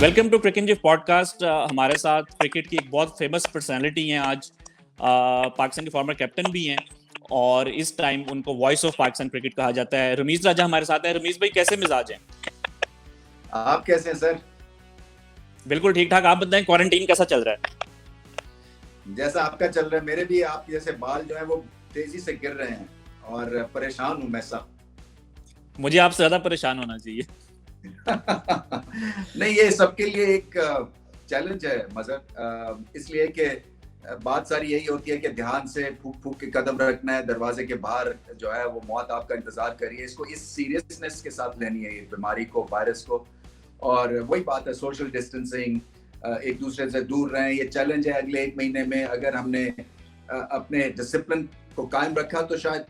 Welcome to cricket Jiff podcast. हमारे साथ cricket की एक बहुत फेमस पर्सनालिटी हैं आज। पाकिस्तान के फॉर्मर कैप्टन भी हैं और इस टाइम उनको वॉइस ऑफ पाकिस्तान क्रिकेट कहा जाता है। रमीज राजा हमारे साथ हैं। रमीज भाई, कैसे मिजाज हैं? आप कैसे हैं सर? बिल्कुल ठीक ठाक। आप बताएं, क्वारंटीन कैसा चल रहा है? जैसा आपका चल रहा है मेरे भी आप जैसे बाल जो है वो तेजी से गिर रहे हैं और परेशान हूं मैं सब। मुझे आपसे ज्यादा परेशान होना चाहिए। नहीं, ये सबके लिए एक चैलेंज है मजर, इसलिए कि बात सारी यही होती है कि ध्यान से फूक फूक के कदम रखना है। दरवाजे के बाहर जो है वो मौत आपका इंतजार कर रही है। इसको इस सीरियसनेस के साथ लेनी है, ये बीमारी को, वायरस को। और वही बात है, सोशल डिस्टेंसिंग, एक दूसरे से दूर रहें। ये चैलेंज है अगले 1 महीने में। अगर हमने अपने डिसिप्लिन को कायम रखा तो शायद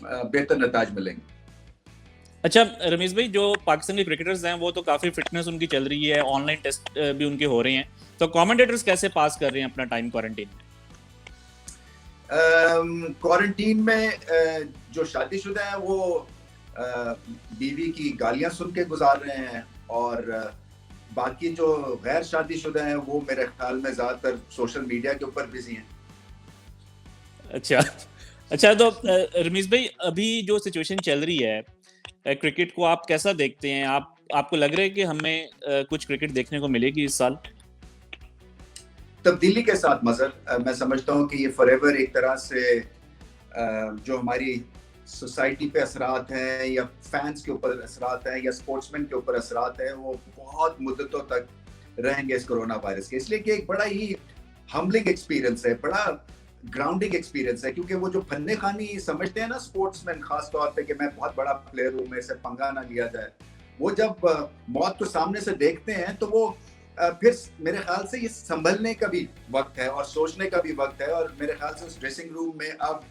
बेहतर नताज मिलेंगे। अच्छा रमीज भाई, जो पाकिस्तान के क्रिकेटर्स हैं वो तो काफी फिटनेस उनकी चल रही है, ऑनलाइन टेस्ट भी उनके हो रहे हैं, तो कमेंटेटर्स कैसे पास कर रहे हैं अपना टाइम क्वारंटीन में? क्वारंटीन में जो शादीशुदा हैं वो बीवी की गालियां सुन के गुजार रहे हैं, और बाकी जो गैर शादीशुदा हैं वो मेरे ख्याल में ज्यादातर सोशल मीडिया के ऊपर बिजी हैं। अच्छा अच्छा, तो रमीज भाई, अभी जो सिचुएशन चल रही है क्रिकेट को आप कैसा देखते हैं? आपको लग रहा है कि हमें कुछ क्रिकेट देखने को मिलेगी इस साल? तब्दीली के साथ मजर, मैं समझता हूँ कि ये फॉरएवर एक तरह से जो हमारी सोसाइटी पे असरात हैं या फैंस के ऊपर असरात हैं या स्पोर्ट्समैन के ऊपर असरात हैं, वो बहुत मुद्दतों तक रहेंगे इस कोरोना वायरस के। इसलिए कि एक बड़ा ही हम्बलिंग एक्सपीरियंस है, बड़ा ग्राउंडिंग एक्सपीरियंस है। क्योंकि वो जो फन्ने खानी समझते हैं ना स्पोर्ट्समैन, खास तौर पे कि मैं बहुत बड़ा प्लेयर हूँ, मेरे से पंगा ना लिया जाए, वो जब मौत को सामने से देखते हैं तो वो फिर मेरे ख्याल से ये संभलने का भी वक्त है और सोचने का भी वक्त है। और मेरे ख्याल से उस ड्रेसिंग रूम में अब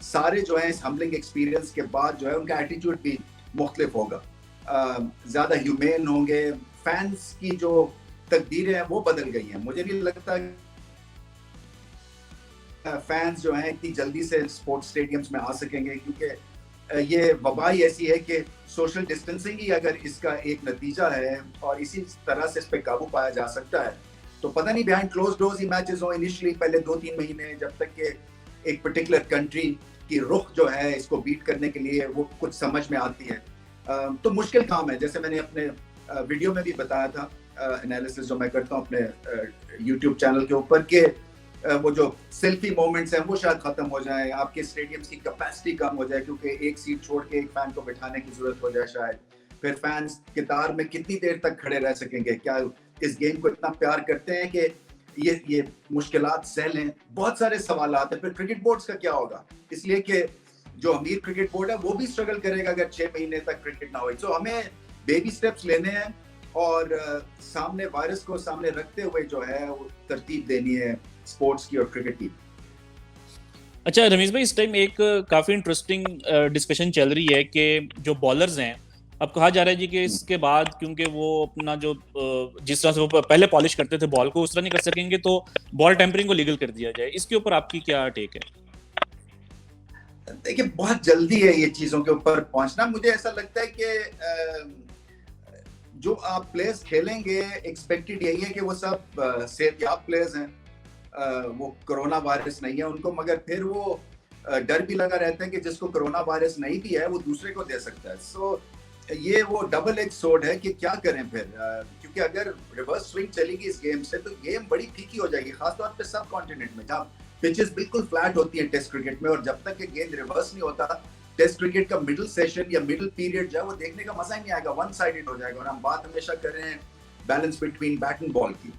सारे जो है इस हम्बलिंग एक्सपीरियंस के बाद जो है उनका एटीट्यूड भी मुख्तलिफ होगा, ज्यादा ह्यूमेन होंगे। फैंस की जो तकदीरें हैं वो बदल गई हैं। मुझे नहीं लगता फैंस जो हैं इतनी जल्दी से स्पोर्ट्स स्टेडियम्स में आ सकेंगे, क्योंकि ये वबा ही ऐसी है कि सोशल डिस्टेंसिंग ही अगर इसका एक नतीजा है और इसी तरह से इस पे काबू पाया जा सकता है, तो पता नहीं बिहाइंड क्लोज डोर्स ही मैचेस हो इनिशियली पहले 2-3 महीने, जब तक कि एक पर्टिकुलर कंट्री की रुख जो है इसको बीट करने के लिए वो कुछ समझ में आती है। तो मुश्किल काम है। जैसे मैंने अपने वीडियो में भी बताया था, एनालिसिस जो मैं करता हूँ अपने यूट्यूब चैनल के ऊपर, कि वो जो सेल्फी मोमेंट्स हैं वो शायद खत्म हो जाए, आपके स्टेडियम्स की कैपेसिटी कम हो जाए, क्योंकि एक सीट छोड़ के एक फैन को बिठाने की जरूरत हो जाए शायद। फिर फैंस कतार में कितनी देर तक खड़े रह सकेंगे? क्या इस गेम को इतना प्यार करते हैं कि ये मुश्किलात सह लें? बहुत सारे सवालात हैं। फिर क्रिकेट बोर्ड्स का क्या होगा? इसलिए कि जो अमीर क्रिकेट बोर्ड है वो भी स्ट्रगल करेगा अगर 6 महीने तक क्रिकेट ना हो। तो हमें बेबी स्टेप्स लेने हैं और सामने वायरस को सामने रखते हुए जो है वो तरतीब देनी है स्पोर्ट्स की और क्रिकेट की। अच्छा रमीज भाई, इस टाइम एक काफी इंटरेस्टिंग डिस्कशन चल रही है कि जो बॉलर्स हैं, अब कहा जा रहा है जी कि इसके बाद क्योंकि वो अपना जो जिस तरह से वो पहले पॉलिश करते थे बॉल को, उस तरह नहीं कर सकेंगे, तो बॉल टेम्परिंग को लीगल कर दिया जाए। इसके ऊपर आपकी क्या टेक है? देखिए, बहुत जल्दी है ये चीजों के ऊपर पहुंचना। मुझे ऐसा लगता है कि जो आप प्लेयर्स खेलेंगे एक्सपेक्टेड यही है कि वो सब सेहतयाब प्लेयर्स हैं, वो कोरोना वायरस नहीं है उनको, मगर फिर वो डर भी लगा रहता है कि जिसको कोरोना वायरस नहीं भी है वो दूसरे को दे सकता है। सो ये वो डबल एज सोर्ड है कि क्या करें फिर, क्योंकि अगर रिवर्स स्विंग चलेगी इस गेम से तो गेम बड़ी फीकी हो जाएगी, खासतौर पे सब कॉन्टिनेंट में जहाँ पिचेस बिल्कुल फ्लैट होती है टेस्ट क्रिकेट में। और जब तक गेंद रिवर्स नहीं होता, टेस्ट क्रिकेट का मिडिल सेशन या मिडिल पीरियड जो है वो देखने का मजा ही नहीं आएगा, वन साइडेड हो जाएगा। और हम बात हमेशा कर रहे हैं balance between bat and ball की।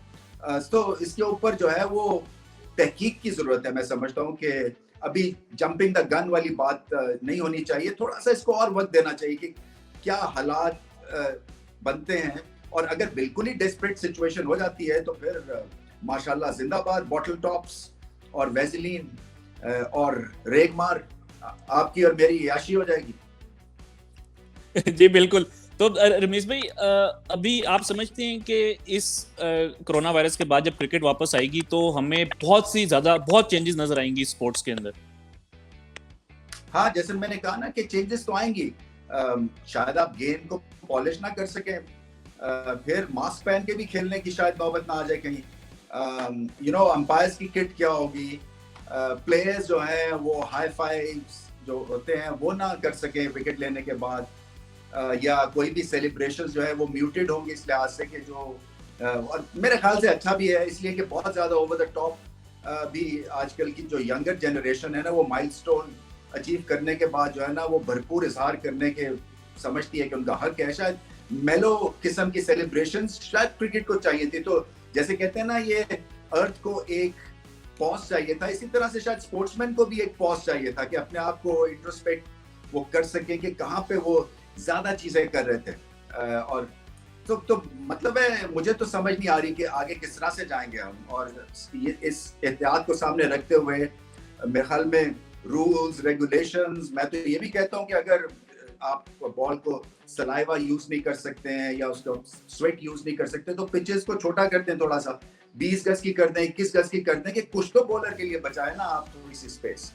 तो इसके ऊपर जो है वो तहकीक की जरूरत है। मैं समझता हूँ कि अभी जंपिंग द गन वाली बात नहीं होनी चाहिए। थोड़ा सा इसको और वक्त देना चाहिए कि क्या हालात बनते हैं, और अगर बिल्कुल ही डेस्परेट सिचुएशन हो जाती है तो फिर माशाल्लाह जिंदाबाद, बॉटल टॉप्स और वैसलीन और रेगमार, आपकी और मेरी याशी हो जाएगी। जी बिल्कुल। तो रमेश भाई, अभी आप समझते हैं कि इस कोरोना वायरस के बाद जब क्रिकेट वापस आएगी तो हमें बहुत चेंजेस नजर आएंगी स्पोर्ट्स के अंदर? हाँ, जैसे मैंने कहा ना कि चेंजेस तो आएंगी। शायद आप गेम को पॉलिश ना कर सकें, फिर मास्क पहन के भी खेलने की शायद नौबत ना आ जाए कहीं। अंपायर्स की किट क्या होगी, प्लेयर्स जो हैं वो हाई फाइव्स जो होते हैं वो ना कर सके विकेट लेने के बाद, या कोई भी सेलिब्रेशन जो है वो म्यूटेड होंगे इस लिहाज से कि जो और मेरे ख्याल से अच्छा भी है इसलिए कि बहुत ज्यादा ओवर द टॉप भी आजकल की जो यंगर जनरेशन है ना वो माइलस्टोन अचीव करने के बाद जो है ना वो भरपूर इजहार करने के समझती है कि उनका हक है। शायद मेलो किस्म की सेलिब्रेशन शायद क्रिकेट को चाहिए थी। तो जैसे कहते हैं ना ये अर्थ को एक पॉज चाहिए था, इसी तरह से शायद स्पोर्ट्समैन को भी एक पॉज चाहिए था कि अपने आप को इंट्रोस्पेक्ट वो कर सके कि कहाँ पे वो ज्यादा चीजें कर रहे थे। और तो मतलब है मुझे तो समझ नहीं आ रही कि आगे किस तरह से जाएंगे हम, और ये इस एहतियात को सामने रखते हुए मेरे ख्याल में रूल्स रेगुलेशंस, मैं तो ये भी कहता हूँ कि अगर आप बॉल को सलाइवा यूज नहीं कर सकते हैं या उसको स्वेट यूज नहीं कर सकते तो पिचेस को छोटा कर दें, थोड़ा सा 20 गज की कर दें, 21 गज की कर दें कि कुछ तो बॉलर के लिए बचाए ना आप थोड़ी सी स्पेस।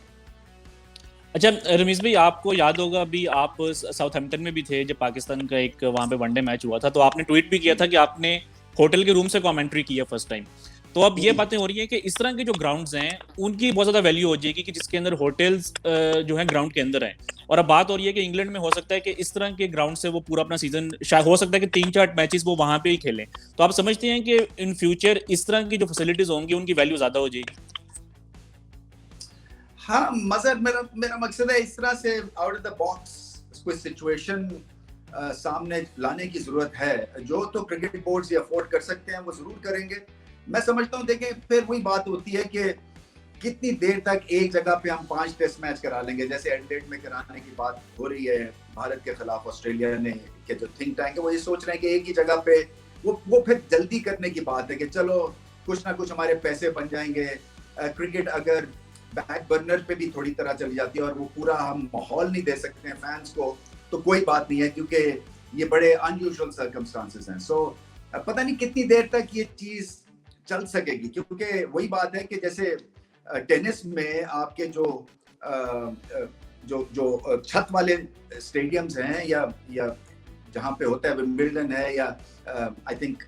अच्छा रमीज भाई, आपको याद होगा अभी आप साउथहैम्पटन में भी थे जब पाकिस्तान का एक वहां पे वनडे मैच हुआ था, तो आपने ट्वीट भी किया था कि आपने होटल के रूम से कमेंट्री की है फर्स्ट टाइम। तो अब ये बातें हो रही हैं कि इस तरह के जो ग्राउंड्स हैं उनकी बहुत ज्यादा वैल्यू हो जाएगी कि जिसके अंदर होटल्स जो है ग्राउंड के अंदर हैं। और अब बात हो रही है कि इंग्लैंड में हो सकता है कि इस तरह के ग्राउंड से वो पूरा अपना सीजन शायद हो सकता है कि 3-4 मैचेस वो वहां पे ही खेलें। तो आप समझते हैं कि इन फ्यूचर इस तरह की जो फैसिलिटीज होंगी उनकी वैल्यू ज्यादा हो जाएगी? हाँ मजर मेरा मेरा मकसद है इस तरह से आउट ऑफ द बॉक्स कोई सिचुएशन सामने लाने की जरूरत है। जो तो क्रिकेट बोर्ड्स ये अफोर्ड कर सकते हैं वो जरूर करेंगे। मैं समझता हूँ देखें फिर वही बात होती है कि कितनी देर तक एक जगह पे हम 5 टेस्ट मैच करा लेंगे, जैसे एडिलेड में कराने की बात हो रही है भारत के खिलाफ ऑस्ट्रेलिया ने, के जो थिंक टैंक है वो ये सोच रहे हैं कि एक ही जगह पे वो फिर जल्दी करने की बात है कि चलो कुछ ना कुछ हमारे पैसे बन जाएंगे। क्रिकेट अगर बैक बर्नर पे भी थोड़ी तरह चली जाती है और वो पूरा हम माहौल नहीं दे सकते हैं फैंस को तो कोई बात नहीं है, क्योंकि ये बड़े अनयूजुअल सर्कमस्टांसेस हैं। सो पता नहीं कितनी देर तक ये चीज चल सकेगी, क्योंकि वही बात है कि जैसे टेनिस में आपके जो छत वाले स्टेडियम्स हैं या जहाँ पे होता है विंबलडन है या आई थिंक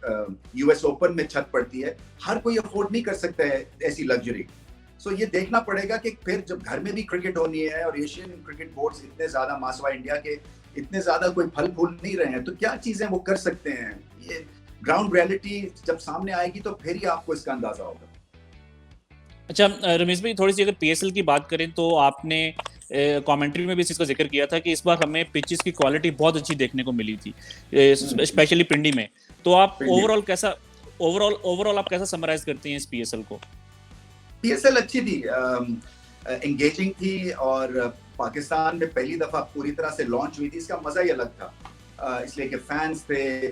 यूएस ओपन में छत पड़ती है, हर कोई अफोर्ड नहीं कर सकता है ऐसी लग्जरी। सो ये देखना पड़ेगा कि फिर जब घर में भी क्रिकेट होनी है और एशियन क्रिकेट बोर्ड्स इतने ज्यादा मासवा इंडिया के इतने ज्यादा कोई फल फूल नहीं रहे हैं तो क्या चीजें वो कर सकते हैं। ये ग्राउंड रियलिटी जब सामने आएगी तो फिर ही आपको इसका अंदाजा होगा। अच्छा रमेश भाई, थोड़ी सी अगर पीएसएल की बात करें तो आपने कमेंट्री में भी इस चीज़ का जिक्र किया था कि इस बार हमें पिचेस की क्वालिटी बहुत अच्छी देखने को मिली थी, स्पेशली पिंडी में। तो आप ओवरऑल आप कैसा समराइज करते हैं इस पीएसएल को? पीएसएल अच्छी थी, एंगेजिंग थी और पाकिस्तान में पहली दफा पूरी तरह से लॉन्च हुई थी, इसका मजा ही अलग था। इसलिए कि फैंस थे,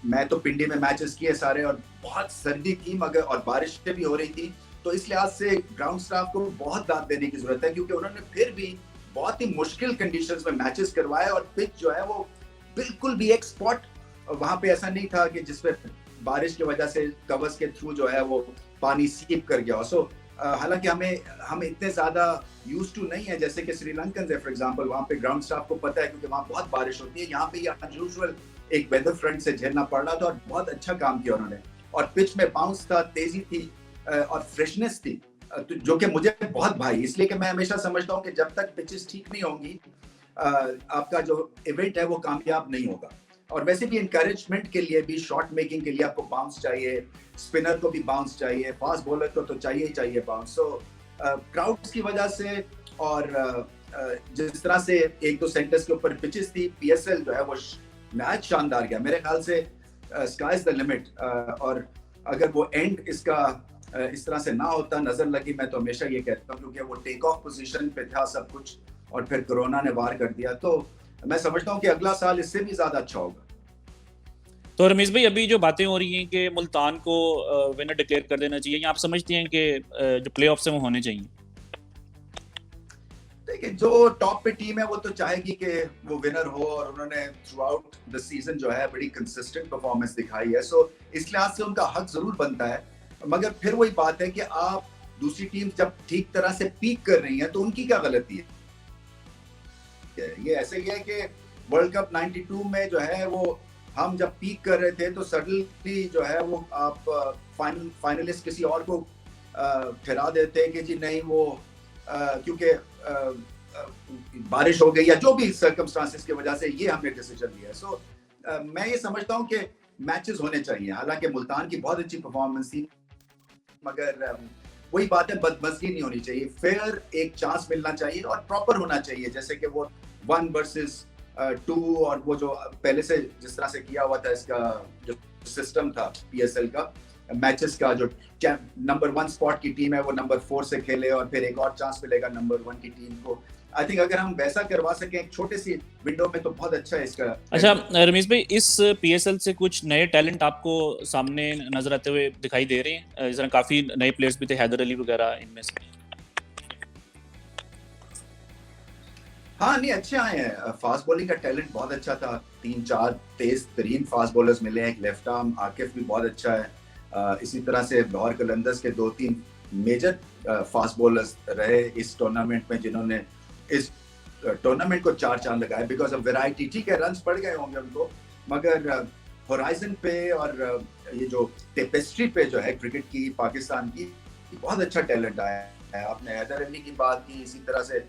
मैं तो पिंडी में मैचेस किए सारे और बहुत सर्दी थी मगर और बारिश भी हो रही थी, तो इस लिहाज से ग्राउंड स्टाफ को बहुत दाद देने की जरूरत है क्योंकि उन्होंने फिर भी बहुत ही मुश्किल कंडीशंस में मैचेस करवाए और पिच जो है वो बिल्कुल भी एक स्पॉट वहां पे ऐसा नहीं था कि जिसपे बारिश की वजह से कवर्स के थ्रू जो है वो पानी सीप कर गया। सो हालांकि हम इतने ज्यादा यूज टू नहीं है जैसे कि श्रीलंकन है फॉर एग्जांपल, वहां पे ग्राउंड स्टाफ को पता है क्योंकि वहां बहुत बारिश होती है। यहाँ पे ये अनयूजुअल एक वेदर फ्रंट से झेलना पड़ रहा था और बहुत अच्छा काम किया उन्होंने, और पिच में बाउंस था, तेजी थी और फ्रेशनेस थी, जो कि मुझे बहुत भाई, इसलिए कि मैं हमेशा समझता हूँ कि जब तक पिचेस ठीक नहीं होंगी आपका जो इवेंट है वो कामयाब नहीं होगा। और वैसे भी इंकरेजमेंट के लिए भी, शॉट मेकिंग के लिए आपको बाउंस चाहिए, स्पिनर को भी बाउंस चाहिए, फास्ट बॉलर को तो चाहिए ही चाहिए बाउंस। सो क्राउड्स की वजह से और जिस तरह से एक दो सेंटर्स के ऊपर पिचेस थी, पीएसएल जो है वो मैच शानदार गया मेरे ख्याल से। स्काई इज द लिमिट, और अगर वो एंड इसका इस तरह से ना होता नजर लगी, मैं तो हमेशा ये कहता हूँ क्योंकि वो टेक ऑफ पोजीशन पे था सब कुछ और फिर कोरोना ने वार कर दिया, तो मैं समझता हूँ कि अगला साल इससे भी ज्यादा अच्छा होगा। तो रमेश भाई, अभी जो बातें हो रही हैं कि मुल्तान को विनर डिक्लेयर कर देना चाहिए, या आप समझते हैं कि जो प्लेऑफ्स हैं वो होने चाहिए? देखिए जो टॉप पे टीम है वो तो चाहेगी कि वो विनर हो, और उन्होंने थ्रू आउट द सीजन जो है बड़ी कंसिस्टेंट परफॉर्मेंस दिखाई है। सो इस लिहाज से उनका हक जरूर बनता है, मगर फिर वही बात है कि आप दूसरी टीम जब ठीक तरह से पीक कर रही है तो उनकी क्या गलती है। ये ऐसे ही है कि वर्ल्ड कप 92 में जो है वो हम जब पीक कर रहे थे तो सडनली जो है वो आप फाइनलिस्ट किसी और को ठहरा देते कि जी नहीं वो क्योंकि बारिश हो गई या जो भी सर्कमस्टांसेस की वजह से ये हमने डिसीजन लिया। सो मैं ये समझता हूँ कि मैचेस होने चाहिए। हालांकि मुल्तान की बहुत अच्छी परफॉर्मेंस थी, मगर वही बात है, बदमजगी नहीं होनी चाहिए, फेयर एक चांस मिलना चाहिए और प्रॉपर होना चाहिए, जैसे कि वो 1 वर्सेस 2 और वो जो पहले से जिस तरह से किया हुआ था इसका जो सिस्टम था PSL का मैचेस का, जो नंबर 1 स्पॉट की टीम है वो नंबर 4 से खेले और फिर एक और चांस मिलेगा नंबर 1 की टीम को। आई थिंक अगर हम वैसा करवा सकें एक छोटे सी विंडो में तो बहुत अच्छा है इसका। अच्छा रमेश भाई, इस PSL से कुछ नए टैलेंट आपको सामने नजर आते हुए दिखाई दे रहे हैं? इस तरह काफी नए प्लेयर्स भी थे, हैदर अली वगैरह इनमें से। हाँ नहीं, अच्छे आए हैं। फास्ट बॉलिंग का टैलेंट बहुत अच्छा था, 3-4 तेज तरीन फास्ट बॉलर्स मिले हैं। एक लेफ्ट आर्म आकिफ भी बहुत अच्छा है। इसी तरह से लाहौर कलंदर्स के 2-3 मेजर फास्ट बॉलर्स रहे इस टूर्नामेंट में, जिन्होंने इस टूर्नामेंट को 4 चांद लगाए बिकॉज ऑफ वैरायटी। ठीक है, रन्स पड़ गए होंगे उनको, मगर होराइजन पे और ये जो टेपेस्ट्री पे जो है क्रिकेट की पाकिस्तान की, बहुत अच्छा टैलेंट आया है। आपने हैदर अली की बात की, इसी तरह से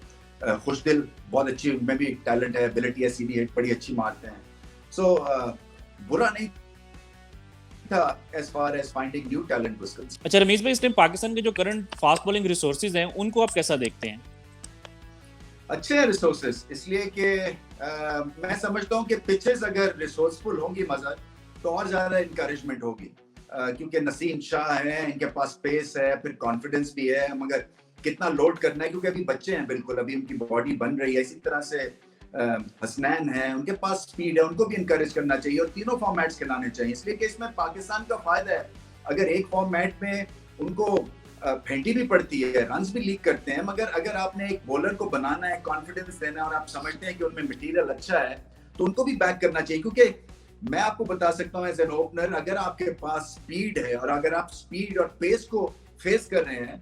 खुशदिल बहुत अच्छी, उनमें भी टैलेंट है, एबिलिटी है, सीधी हिट बड़ी अच्छी मारते हैं। सो बुरा नहीं था as far as finding new talent was concerned। अच्छा रमेश भाई, इस टाइम पाकिस्तान के जो करंट फास्ट बॉलिंग रिसोर्सेज हैं उनको आप कैसा देखते हैं? अच्छे हैं रिसोर्सेज, इसलिए कि मैं समझता हूँ कि पिचेस अगर रिसोर्सफुल होंगी मजर तो और ज्यादा इनकरेजमेंट होगी, क्योंकि नसीम शाह है, इनके पास स्पेस है, फिर कॉन्फिडेंस भी है, मगर कितना लोड करना है, क्योंकि अभी बच्चे हैं, बिल्कुल अभी उनकी बॉडी बन रही है। इसी तरह से हसनैन है, उनके पास स्पीड है, उनको भी इनकरेज करना चाहिए और तीनों फॉर्मेट्स खिलाने चाहिए। इसलिए कि इसमें पाकिस्तान का फायदा है, अगर एक फॉर्मेट में उनको फेंटी भी पड़ती है, रन्स भी लीक करते हैं, मगर अगर आपने एक बॉलर को बनाना है, कॉन्फिडेंस देना है और आप समझते हैं कि उनमें मटेरियल अच्छा है, तो उनको भी बैक करना चाहिए। क्योंकि मैं आपको बता सकता हूँ एज एन ओपनर, अगर आपके पास स्पीड है और अगर आप स्पीड और पेस को फेस कर रहे हैं,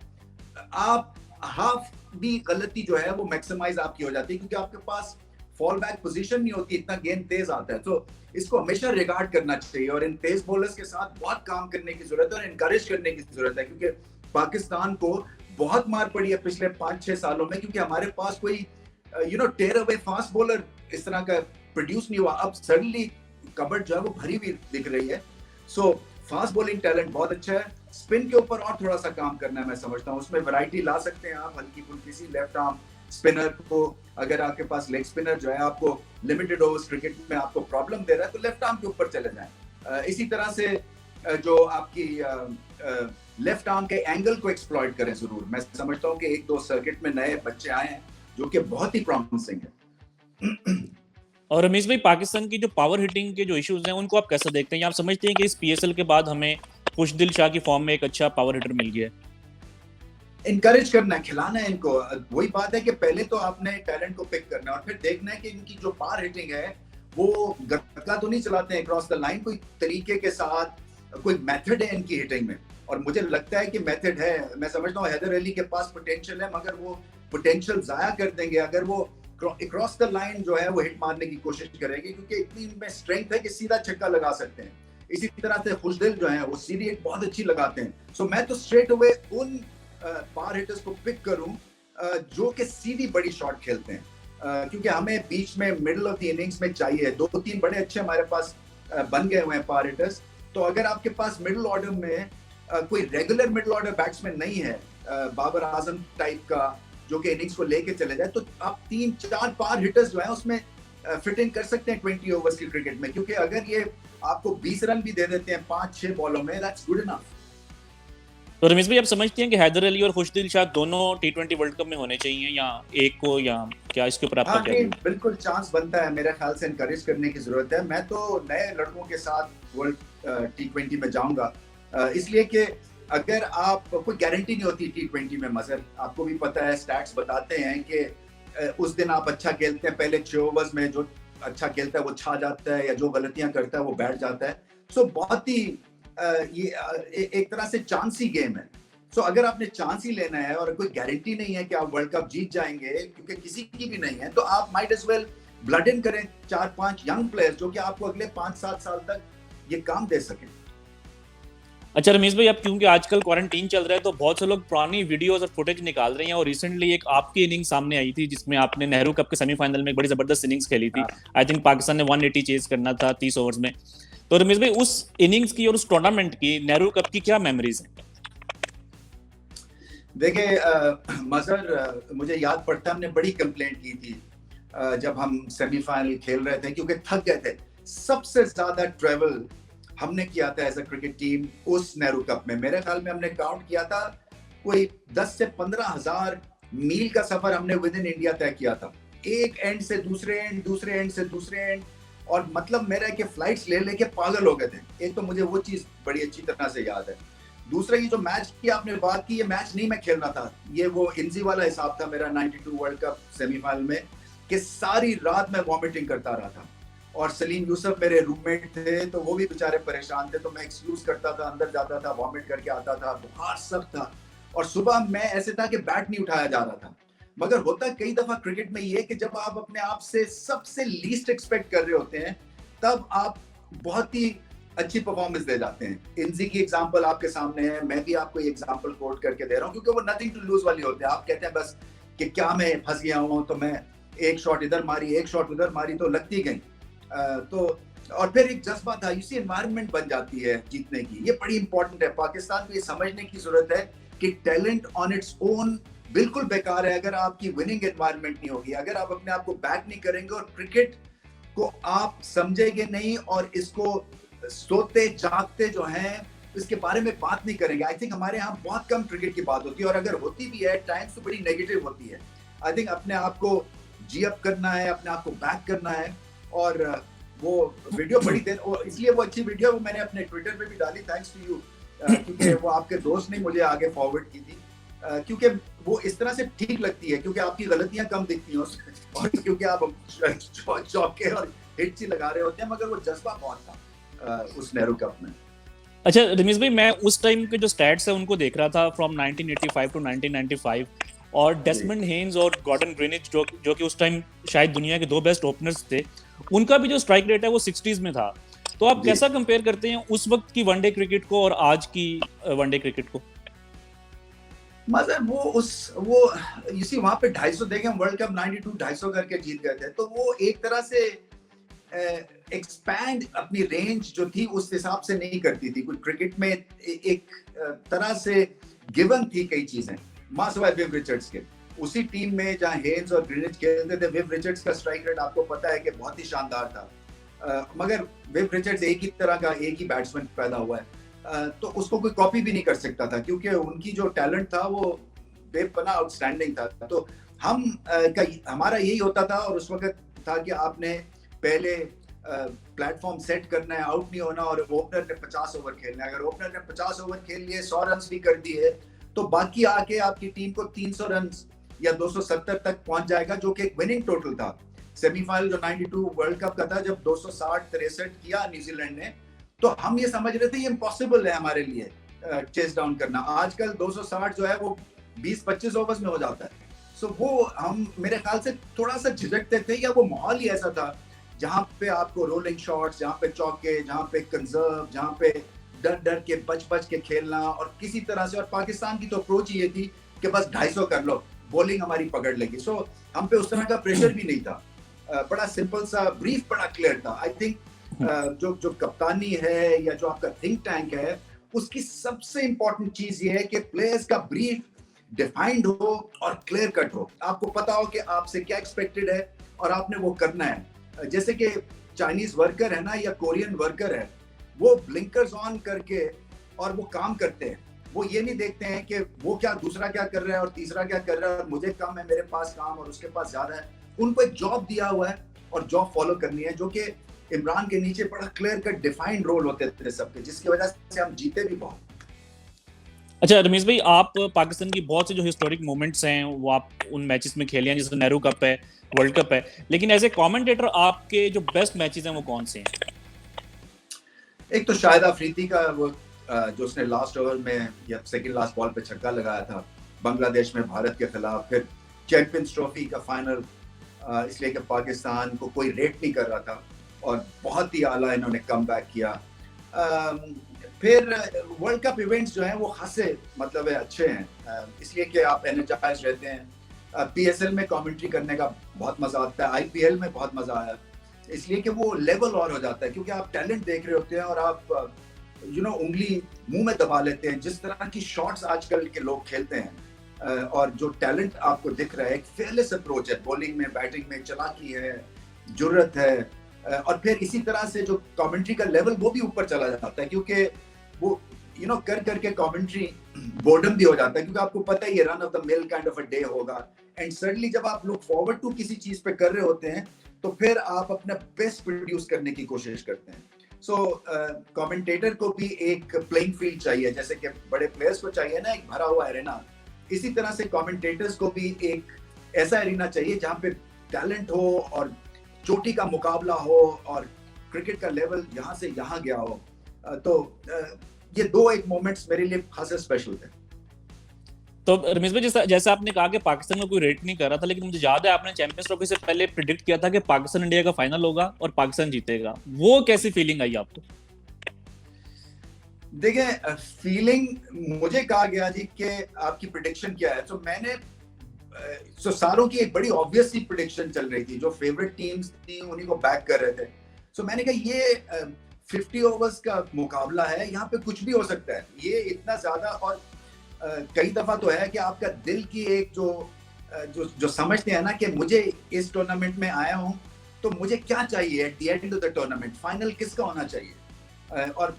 आप हाफ भी गलती जो है वो मैक्सिमाइज आपकी हो जाती है, क्योंकि आपके पास फॉल बैक पोजीशन नहीं होती, इतना गेंद तेज आता है। तो इसको हमेशा रिगार्ड करना चाहिए और इन तेज बॉलर्स के साथ बहुत काम करने की जरूरत है और इनकरेज करने की जरूरत है, क्योंकि पाकिस्तान को बहुत मार पड़ी है पिछले 5-6 सालों में, क्योंकि हमारे पास कोई टेयर अवे फास्ट बॉलर इस तरह का प्रोड्यूस नहीं हुआ। अब सडनली कबर्ड जो है वो भरी हुई दिख रही है। सो फास्ट बॉलिंग टैलेंट बहुत अच्छा है, स्पिन के ऊपर और थोड़ा सा काम करना है, मैं समझता हूँ। उसमें वैरायटी ला सकते हैं आप, हल्की फुल्की सी लेफ्ट आर्म स्पिनर को, अगर आपके पास लेग स्पिनर जो है आपको लिमिटेड ओवर्स क्रिकेट में आपको प्रॉब्लम दे रहा है, तो लेफ्ट आर्म के ऊपर चले जाएं। इसी तरह से जो आपकी लेफ्ट आर्म के एंगल को एक्सप्लॉइट करें जरूर। मैं समझता हूँ कि 1-2 सर्किट में नए बच्चे आए हैं जो कि बहुत ही प्रॉमिसिंग है। और रमेश भाई, पाकिस्तान की जो पावर हिटिंग के जो इश्यूज हैं उनको आप कैसे देखते हैं? आप समझते हैं कि इस PSL के बाद हमें खुशदिल शाह की फॉर्म में एक अच्छा पावर हिटर मिल गया है? इनकरेज करना है, खिलाना है इनको। वही बात है कि पहले तो आपने टैलेंट को पिक करना है और फिर देखना है कि इनकी जो पावर हिटिंग है वो गटका तो नहीं चलाते हैं क्रॉस द लाइन, कोई तरीके के साथ, कोई मेथड है इनकी हिटिंग में। और मुझे लगता है कि मेथड है। मैं समझता हूँ हैदर अली के पास पोटेंशियल है, मगर वो पोटेंशियल जाया कर देंगे अगर वो क्रॉस द लाइन जो है वो हिट मारने की कोशिश करेंगे, क्योंकि इतनी इनमें स्ट्रेंथ है कि सीधा छक्का लगा सकते हैं। इसी तरह से खुशदिल जो है वो सीधी हिट बहुत अच्छी लगाते हैं। सो मैं तो स्ट्रेट अवे उन पावर हिटर्स को पिक करूं जो कि सीधी बड़ी शॉट खेलते हैं, क्योंकि हमें बीच में मिडिल ऑफ द इनिंग्स में चाहिए। 2-3 बड़े अच्छे हमारे पास बन गए हुए हैं पावर हिटर्स। तो अगर आपके पास मिडिल ऑर्डर में कोई रेगुलर मिडिल ऑर्डर बैट्समैन नहीं है, बाबर आजम टाइप का, जो कि इनिंग्स को लेके चले जाए, तो आप 3-4 पावर हिटर्स जो है उसमें फिट इन कर सकते हैं 20 ओवर्स की क्रिकेट में। क्योंकि अगर ये आपको 20 रन भी दे देते हैं 5-6 बॉलों में, दैट्स गुड इनफ। तो रमेश भाई, आप समझते हैं कि हैदर अली और खुशदिल शाह दोनों T20 वर्ल्ड कप में होने चाहिए या एक को, या क्या इसके ऊपर आपका क्या है? बिल्कुल चांस बनता है, मेरे ख्याल से इनकरेज करने की जरूरत है। मैं तो नए लड़कों के साथ वर्ल्ड T20 में जाऊंगा, इसलिए कि अगर आप, कोई गारंटी नहीं होती T20 में मजर, आपको भी पता है, स्टैट्स बताते हैं कि उस दिन आप अच्छा खेलते हैं, पहले 6 ओवर्स में जो अच्छा खेलता है वो छा जाता है, या जो गलतियां करता है वो बैठ जाता है। सो बहुत ही ये एक तरह से चांस ही गेम है। सो अगर आपने चांस ही लेना है और कोई गारंटी नहीं है कि आप वर्ल्ड कप जीत जाएंगे, क्योंकि किसी की भी नहीं है, तो आप might as well blood in करें 4-5 यंग प्लेयर्स जो कि आपको अगले 5-7 साल तक ये काम दे सकें। अच्छा रमेश भाई, अब क्योंकि आजकल क्वारंटीन चल रहा है तो बहुत से लोग पुरानी वीडियोस और फुटेज निकाल रहे हैं, और रिसेंटली एक आपकी इनिंग सामने आई थी जिसमें आपने नेहरू कप के सेमीफाइनल में एक बड़ी जबरदस्त इनिंग्स खेली थी। आई थिंक पाकिस्तान ने 180 चेज करना था 30 ओवर्स में। तो रमेश भाई, उस इनिंग्स की और उस टूर्नामेंट की, नेहरू कप की क्या मेमोरीज हैं? देखिए मजहर, मुझे याद पड़ता है हमने बड़ी कंप्लेंट की थी जब हम सेमीफाइनल खेल रहे थे क्योंकि थक गए थे। सबसे ज्यादा ट्रेवल हमने किया था एज अ क्रिकेट टीम उस नेहरू कप में। मेरे ख्याल में हमने काउंट किया था कोई 10 से 15 हजार मील का सफर हमने विद इन इंडिया तय किया था, एक एंड से दूसरे एंड, दूसरे एंड से दूसरे एंड। और मतलब मेरा कि फ्लाइट्स ले लेके पागल हो गए थे। एक तो मुझे वो चीज बड़ी अच्छी तरह से याद है। दूसरा, ये जो मैच की आपने बात की, ये मैच नहीं मैं खेलना था, ये वो इंजी वाला हिसाब था मेरा 92 वर्ल्ड कप सेमीफाइनल में, कि सारी रात मैं वॉमिटिंग करता रहा था। और सलीम यूसुफ मेरे रूममेट थे, तो वो भी बेचारे परेशान थे, तो मैं एक्सक्यूज करता था, अंदर जाता था, वॉमिट करके आता था, बुखार सब था। और सुबह मैं ऐसे था कि बैट नहीं उठाया जा रहा था। मगर होता कई दफा क्रिकेट में ये कि जब आप अपने आप से सबसे लीस्ट एक्सपेक्ट कर रहे होते हैं, तब आप बहुत ही अच्छी परफॉर्मेंस दे जाते हैं। इंजी की एग्जांपल आपके सामने है, मैं भी आपको ये एग्जांपल कोट करके दे रहा हूँ क्योंकि वो नथिंग टू लूज वाली होते हैं। आप कहते हैं बस कि क्या मैं फंस गया हूँ, तो मैं एक शॉट इधर मारी, एक शॉट उधर मारी, तो लगती गई। तो और फिर एक जज्बा था, इसी एनवायरनमेंट बन जाती है जीतने की। ये बड़ी इंपॉर्टेंट है। पाकिस्तान को ये समझने की जरूरत है कि टैलेंट ऑन इट्स ओन बिल्कुल बेकार है अगर आपकी विनिंग एनवायरनमेंट नहीं होगी, अगर आप अपने आप को बैक नहीं करेंगे और क्रिकेट को आप समझेंगे नहीं और इसको सोते जागते जो हैं इसके बारे में बात नहीं करेंगे। आई थिंक हमारे यहाँ बहुत कम क्रिकेट की बात होती है, और अगर होती भी है टाइम्स तो बड़ी नेगेटिव होती है। आई थिंक अपने आप को जी अप करना है, अपने आप को बैक करना है। और वो वीडियो बड़ी देर, इसलिए वो अच्छी वीडियो वो मैंने अपने ट्विटर पे भी डाली, थैंक्स टू यू, क्योंकि वो आपके दोस्त ने मुझे आगे फॉरवर्ड की थी, क्योंकि वो इस तरह से ठीक लगती है क्योंकि आपकी गलतियां कम दिखती हैं उसमें, और क्योंकि आप चौके और हिट्स ही लगा रहे होते हैं। मगर वो जज्बा बहुत था उस नेहरू कप में। अच्छा रमेश भाई, मैं उस टाइम के जो स्टैट्स है उनको देख रहा था फ्रॉम 1985 टू 1995, और डेस्मंड हेन्स और गॉर्डन ग्रीनिच जो कि उस टाइम शायद दुनिया के दो बेस्ट ओपनर्स थे, उनका भी जो स्ट्राइक रेट है वो 60s में था। तो आप कैसा कंपेयर करते हैं उस वक्त की वनडे क्रिकेट को और आज की वनडे क्रिकेट को? मतलब वो इसी वहां पे 250 देखे, वर्ल्ड कप 92 250 करके जीत गए थे, तो वो एक तरह से एक्सपैंड अपनी रेंज जो थी उस हिसाब से नहीं करती थी। कुछ क्रिकेट में एक तरह से गिवन थी कई चीजें। मासवाय विव रिचर्ड्स के उसी टीम में जहां हेन्स और ग्रीनिच खेलते थे, विव रिचर्ड्स का स्ट्राइक रेट आपको पता है कि बहुत ही शानदार था। मगर विव रिचर्ड्स एक ही तरह का एक ही बैट्समैन पैदा हुआ है, तो उसको कोई कॉपी भी नहीं कर सकता था क्योंकि उनकी जो टैलेंट था वो बेपनाह आउटस्टैंडिंग था। तो हमारा यही होता था, और उस वक्त था कि आपने पहले प्लेटफॉर्म सेट करना है, आउट नहीं होना, और ओपनर ने 50 ओवर खेलना है। अगर ओपनर ने 50 ओवर खेल लिए, 100 रन भी कर दिए, तो बाकी आके आपकी टीम को 300 रन या 270 तक पहुंच जाएगा, जो कि एक विनिंग टोटल था। सेमीफाइनल जो 92 वर्ल्ड कप का था, जब 260-63 किया न्यूजीलैंड ने, तो हम ये समझ रहे थे ये इम्पॉसिबल है हमारे लिए चेस डाउन करना। आजकल 260 जो है वो 20-25 ओवर्स में हो जाता है। सो वो हम मेरे ख्याल से थोड़ा सा झिझकते थे, या वो माहौल ही ऐसा था जहां पे आपको रोलिंग शॉट्स, जहां पे चौके, जहां पे कंजर्व, जहां पे डर डर के बच के खेलना, और किसी तरह से। और पाकिस्तान की तो अप्रोच ये थी कि बस 250 कर लो, बॉलिंग हमारी पकड़ लेगी। सो हम पे उस तरह का प्रेशर भी नहीं था। बड़ा सिंपल सा ब्रीफ, बड़ा क्लियर था। आई थिंक जो कप्तानी है या जो आपका थिंक टैंक है, उसकी सबसे इंपॉर्टेंट चीज ये है कि प्लेयर्स का ब्रीफ डिफाइंड हो और क्लियर कट हो। आपको पता हो कि आपसे क्या एक्सपेक्टेड है और आपने वो करना है। जैसे कि चाइनीज वर्कर है ना, या कोरियन वर्कर है, वो ब्लिंकर्स ऑन करके और वो काम करते हैं। वो ये नहीं देखते हैं कि वो क्या, दूसरा क्या कर रहा है और तीसरा क्या कर रहा है, और मुझे कम है, मेरे पास काम और उसके पास ज्यादा है। उनको एक जॉब दिया हुआ है और जॉब फॉलो करनी है, जो कि इमरान के नीचे बड़ा क्लियर कट डिफाइंड रोल होते थे सबके, जिसकी वजह से हम जीते भी बहुत। अच्छा रमेश भाई, आप पाकिस्तान की बहुत से जो हिस्टोरिक मोमेंट्स हैं वो आप उन मैचेस में खेले हैं, जैसे नेहरू कप है, वर्ल्ड कप है, लेकिन एज ए कमेंटेटर आपके जो बेस्ट मैचेस हैं वो कौन से हैं? एक तो शाहिद अफरीदी का वो जो उसने लास्ट ओवर में या सेकंड लास्ट बॉल पे छक्का लगाया था बांग्लादेश में भारत के खिलाफ, फिर चैंपियंस ट्रॉफी का फाइनल इसलिए कि पाकिस्तान को कोई रेट नहीं कर रहा था और बहुत ही आला इन्होंने कम बैक किया। फिर वर्ल्ड कप इवेंट्स जो हैं वो खासे मतलब है अच्छे हैं, इसलिए कि आप एनर्जाइज रहते हैं। पीएसएल में कमेंट्री करने का बहुत मजा आता है, आईपीएल में बहुत मजा आया, इसलिए कि वो लेवल और हो जाता है, क्योंकि आप टैलेंट देख रहे होते हैं और आप उंगली मुंह में दबा लेते हैं। जिस तरह की शॉट्स आजकल के लोग खेलते हैं और जो टैलेंट आपको दिख रहा है, एक फेयरलेस अप्रोच है, बॉलिंग में, बैटिंग में चालाकी है, जुर्रत है, और फिर इसी तरह से जो कमेंट्री का लेवल वो भी ऊपर चला जाता है, क्योंकि वो कर करके कमेंट्री बोर्डम भी हो जाता है, क्योंकि आपको पता ही है run of the mill kind of a day होगा। एंड सडनली जब आप लुक फॉरवर्ड टू किसी चीज पे कर रहे होते हैं तो फिर आप अपना बेस्ट प्रोड्यूस करने की कोशिश करते हैं। सो कमेंटेटर को भी एक प्लेइंग फील्ड चाहिए, जैसे कि बड़े प्लेयर्स को चाहिए ना एक भरा हुआ एरेना, इसी तरह से कमेंटेटर्स को भी एक ऐसा एरेना चाहिए जहाँ पे टैलेंट हो और चोटी का मुकाबला हो और क्रिकेट का लेवल यहाँ से यहाँ गया हो। तो ये दो एक मोमेंट्स मेरे लिए खासे स्पेशल थे। तो रमेश भाई, जैसा आपने कहा कि पाकिस्तान में कोई रेट नहीं कर रहा था, लेकिन मुझे याद है आपने चैंपियंस ट्रॉफी से पहले प्रिडिक्ट किया था कि पाकिस्तान इंडिया का फाइनल होगा और पाकिस्तान जीतेगा। वो कैसी फीलिंग आई आपको? देखिए, फीलिंग मुझे कहा गया जी कि आपकी प्रिडिक्शन क्या है, तो मैंने सारों की एक बड़ी ऑब्वियस सी प्रिडिक्शन चल रही थी, जो फेवरेट टीम्स थी उन्हीं को बैक कर रहे थे। सो मैंने कहा ये 50 ओवर्स का मुकाबला है, यहाँ पे कुछ भी हो सकता है, ये इतना ज्यादा। और कई दफा तो है कि आपका दिल की एक जो समझते हैं ना कि मुझे इस टूर्नामेंट में आया हूँ तो मुझे क्या चाहिए at the end of the tournament, final किसका होना चाहिए। और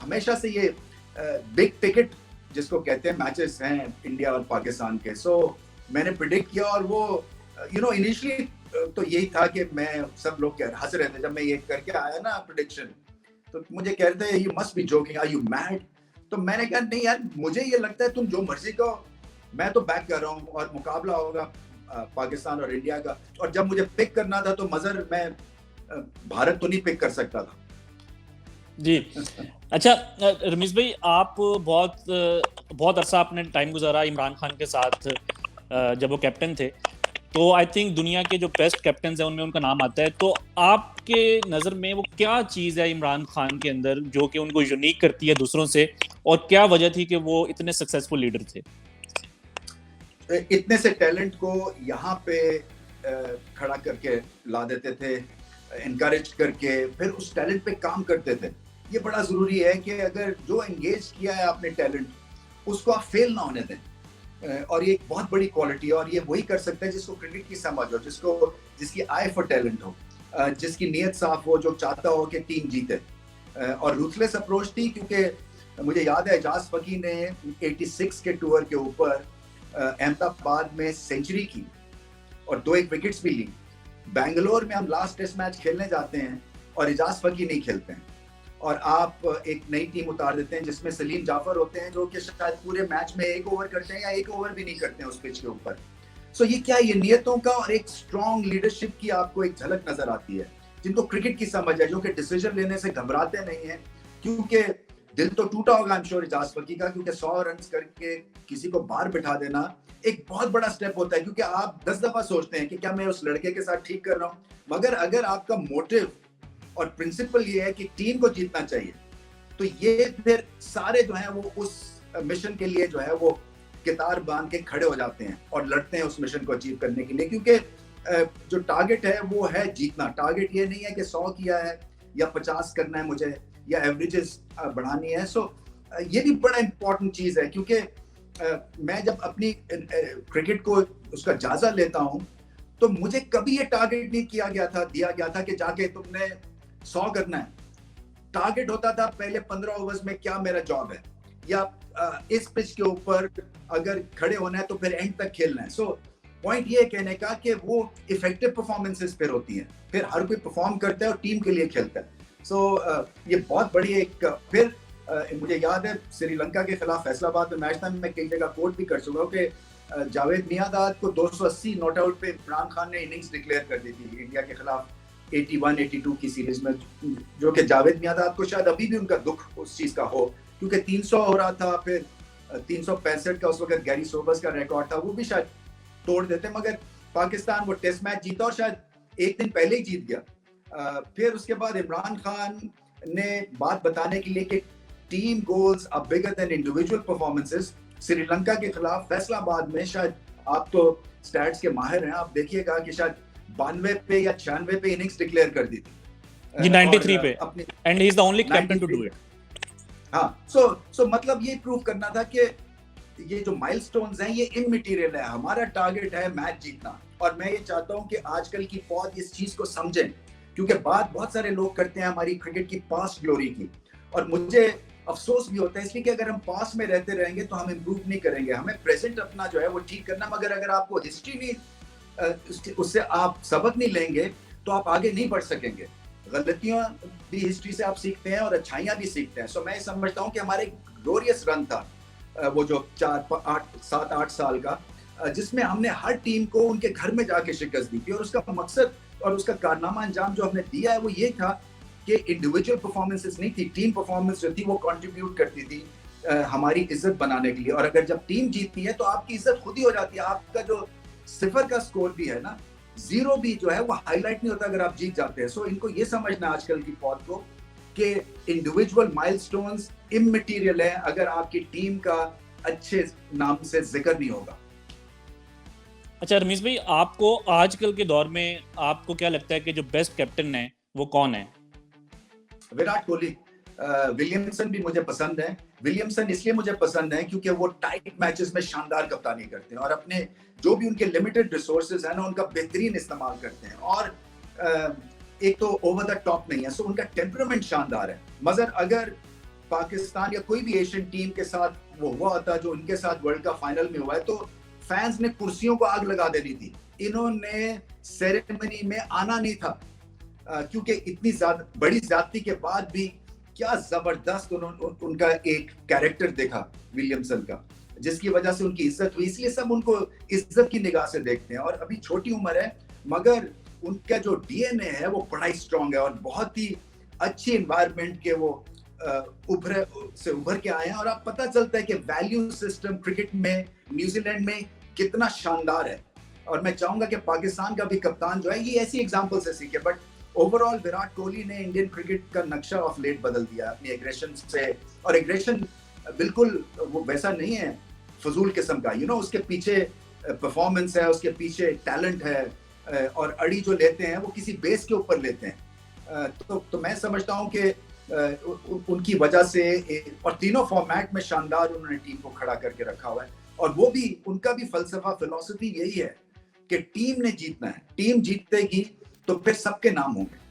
हमेशा से ये बिग टिकट जिसको कहते हैं मैचेस हैं इंडिया और पाकिस्तान के। सो मैंने प्रिडिक्ट किया और वो इनिशियली तो यही था कि मैं, सब लोग हंस रहे थे जब मैं ये करके आया ना प्रिडिक्शन, तो मुझे कह रहे थे you must be joking, are you mad. तो मैंने कहा नहीं यार, मुझे ये लगता है तुम जो मर्जी कहो, मैं तो बैक कर रहा हूँ और मुकाबला होगा पाकिस्तान और इंडिया का। और जब मुझे पिक करना था तो मजर मैं भारत तो नहीं पिक कर सकता था जी। अच्छा रमीज भाई, आप बहुत अरसा आपने टाइम गुजारा इमरान खान के साथ, जब वो कैप्टन थे, तो आई थिंक दुनिया के जो बेस्ट कैप्टन हैं उनमें उनका नाम आता है। तो आपके नज़र में वो क्या चीज़ है इमरान खान के अंदर जो कि उनको यूनिक करती है दूसरों से, और क्या वजह थी कि वो इतने सक्सेसफुल लीडर थे? इतने से टैलेंट को यहाँ पे खड़ा करके ला देते थे, एनकरेज करके, फिर उस टैलेंट पे काम करते थे। ये बड़ा ज़रूरी है कि अगर जो एंगेज किया है आपने टैलेंट, उसको आप फेल ना होने दें। और ये एक बहुत बड़ी क्वालिटी है, और ये वही कर सकता है जिसको क्रिकेट की समझ हो, जिसकी आई फॉर टैलेंट हो, जिसकी नीयत साफ हो, जो चाहता हो कि टीम जीते। और रूथलेस अप्रोच थी, क्योंकि मुझे याद है एजाज फकी ने 86 के टूर के ऊपर अहमदाबाद में सेंचुरी की और 2-1 विकेट्स भी ली। बेंगलोर में हम लास्ट टेस्ट मैच खेलने जाते हैं और एजाज फकी नहीं खेलते हैं, और आप एक नई टीम उतार देते हैं जिसमें सलीम जाफर होते हैं, जो कि शायद पूरे मैच में 1 ओवर करते हैं या 1 ओवर भी नहीं करते हैं उस पिच के ऊपर। सो ये क्या, ये नियतों का और एक स्ट्रॉन्ग लीडरशिप की आपको एक झलक नजर आती है, जिनको क्रिकेट की समझ है, जो कि डिसीजन लेने से घबराते नहीं है। क्योंकि दिल तो टूटा होगा आई एम श्योर एजाज फकी का, क्योंकि 100 रन करके किसी को बाहर बिठा देना एक बहुत बड़ा स्टेप होता है, क्योंकि आप 10 दफा सोचते हैं कि क्या मैं उस लड़के के साथ ठीक कर रहा हूँ। मगर अगर आपका मोटिव और प्रिंसिपल ये है कि टीम को जीतना चाहिए, तो ये फिर सारे जो है वो उस मिशन के लिए जो है वो कितार बांध के खड़े हो जाते हैं और लड़ते हैं उस मिशन को अचीव करने के लिए। क्योंकि जो टारगेट है वो है जीतना। टारगेट ये नहीं है कि 100 किया है या 50 करना है मुझे, या एवरेजेस बढ़ानी है। सो ये भी बड़ा इंपॉर्टेंट चीज है, क्योंकि मैं जब अपनी क्रिकेट को उसका जायजा लेता हूँ तो मुझे कभी ये टारगेट नहीं दिया गया था कि जाके तुमने 100 करना है। टारगेट होता था पहले 15 ओवर्स में क्या मेरा जॉब है, या इस पिच के ऊपर अगर खड़े होना है तो फिर एंड तक खेलना है। सो पॉइंट ये कहने का कि वो इफेक्टिव परफॉर्मेंसेस फिर होती हैं, फिर हर कोई परफॉर्म करता है और टीम के लिए खेलता है। सो ये बहुत बड़ी एक, फिर मुझे याद है श्रीलंका के खिलाफ फैसलाबाद में मैच था, मैं कई जगह कोट भी कर चुका हूँ कि जावेद मियांदाद को 280 नॉट आउट पे इमरान खान ने इनिंग्स डिक्लेयर कर दी थी इंडिया के खिलाफ 81-82 की सीरीज में, जो कि जावेद मियांदाद को शायद अभी भी उनका दुख उस चीज का हो, क्योंकि 300 हो रहा था, फिर 365 का उस वक्त गैरी सोबर्स का रिकॉर्ड था, वो भी शायद तोड़ देते। मगर पाकिस्तान वो टेस्ट मैच जीता और शायद एक दिन पहले ही जीत गया। फिर उसके बाद इमरान खान ने बात बताने के लिए कि team goals are bigger than individual performances, Sri Lanka के खिलाफ फैसलाबाद में, शायद आप तो स्टैट्स के माहिर हैं, आप देखिएगा कि शायद 92 पे या 96 पे इनिंग्स डिक्लेयर कर दी थी जी 93 पे, and he is the only captain to do it. हाँ, सो मतलब ये प्रूव करना था कि ये जो माइलस्टोन्स हैं ये इममटीरियल है, हमारा टारगेट है मैच जीतना। और मैं ये चाहता हूं कि आजकल की पौध इस चीज को समझें, क्योंकि बात बहुत सारे लोग करते हैं हमारी क्रिकेट की पास्ट ग्लोरी की, और मुझे अफसोस भी होता है इसलिए कि अगर हम पास में रहते रहेंगे तो हम इम्प्रूव नहीं करेंगे, हमें प्रेजेंट अपना जो है वो ठीक करना। मगर अगर आपको हिस्ट्री नहीं, उससे आप सबक नहीं लेंगे तो आप आगे नहीं बढ़ सकेंगे। गलतियां भी हिस्ट्री से आप सीखते हैं और अच्छाइयां भी सीखते हैं। सो मैं समझता हूं कि हमारे ग्लोरियस रन था वो जो 7-8 साल का, जिसमें हमने हर टीम को उनके घर में जाके शिकस्त दी थी, और उसका मकसद और उसका कारनामा अंजाम जो हमने दिया है वो ये था कि इंडिविजुअल परफॉर्मेंसेस नहीं थी, टीम परफॉर्मेंस जो थी वो कंट्रीब्यूट करती थी हमारी इज्जत बनाने के लिए। और अगर जब टीम जीतती है तो आपकी इज्जत खुद ही हो जाती है। आपका जो 0 का स्कोर भी है ना, 0 भी जो है वो हाईलाइट नहीं होता अगर आप जीत जाते हैं। सो इनको ये समझना आजकल की पौध को कि इंडिविजुअल माइलस्टोन्स इममटीरियल है अगर आपकी टीम का अच्छे नाम से जिक्र नहीं होगा। अच्छा रमीज भाई, आपको आजकल के दौर में आपको क्या लगता है कि जो बेस्ट कैप्टन है वो कौन है? विराट कोहली। विलियमसन भी मुझे पसंद है। विलियमसन इसलिए मुझे पसंद है क्योंकि वो टाइट मैचेस में शानदार कप्तानी करते हैं और अपने जो भी उनके लिमिटेड रिसोर्सेज है ना उनका बेहतरीन इस्तेमाल करते हैं, और एक तो ओवर द टॉप नहीं है, सो उनका टेम्परामेंट शानदार है। मगर अगर पाकिस्तान या कोई भी एशियन टीम के साथ वो हुआ होता जो उनके साथ वर्ल्ड कप फाइनल में हुआ है, तो फैंस ने कुर्सियों को आग लगा देनी थी। इन्होंने सेरेमनी में आना नहीं था, क्योंकि इतनी बड़ी ज्यादती के बाद भी क्या जबरदस्त उनका एक कैरेक्टर देखा विलियमसन का, जिसकी वजह से उनकी इज्जत हुई। इसलिए सब उनको इज्जत की निगाह से देखते हैं। और अभी छोटी उम्र है मगर उनका जो डीएनए है वो बड़ा ही स्ट्रांग है और बहुत ही अच्छी एनवायरनमेंट के वो उभर के आए हैं। और आप पता चलता है कि वैल्यू सिस्टम क्रिकेट में न्यूजीलैंड में कितना शानदार है। और मैं चाहूंगा कि पाकिस्तान का भी कप्तान जो है ये ऐसी एग्जांपल से सीखे। बट ओवरऑल विराट कोहली ने इंडियन क्रिकेट का नक्शा ऑफ लेट बदल दिया अपनी एग्रेशन से। और एग्रेशन बिल्कुल वो वैसा नहीं है फजूल किस्म का, उसके पीछे परफॉर्मेंस है, उसके पीछे टैलेंट है, और अड़ी जो लेते हैं वो किसी बेस के ऊपर लेते हैं। तो मैं समझता हूँ कि उनकी वजह से और तीनों फॉर्मेट में शानदार उन्होंने टीम को खड़ा करके रखा हुआ है। और वो भी उनका भी फलसफा फिलॉसफी यही है कि टीम ने जीतना है, टीम जीतेगी तो फिर सबके नाम होंगे।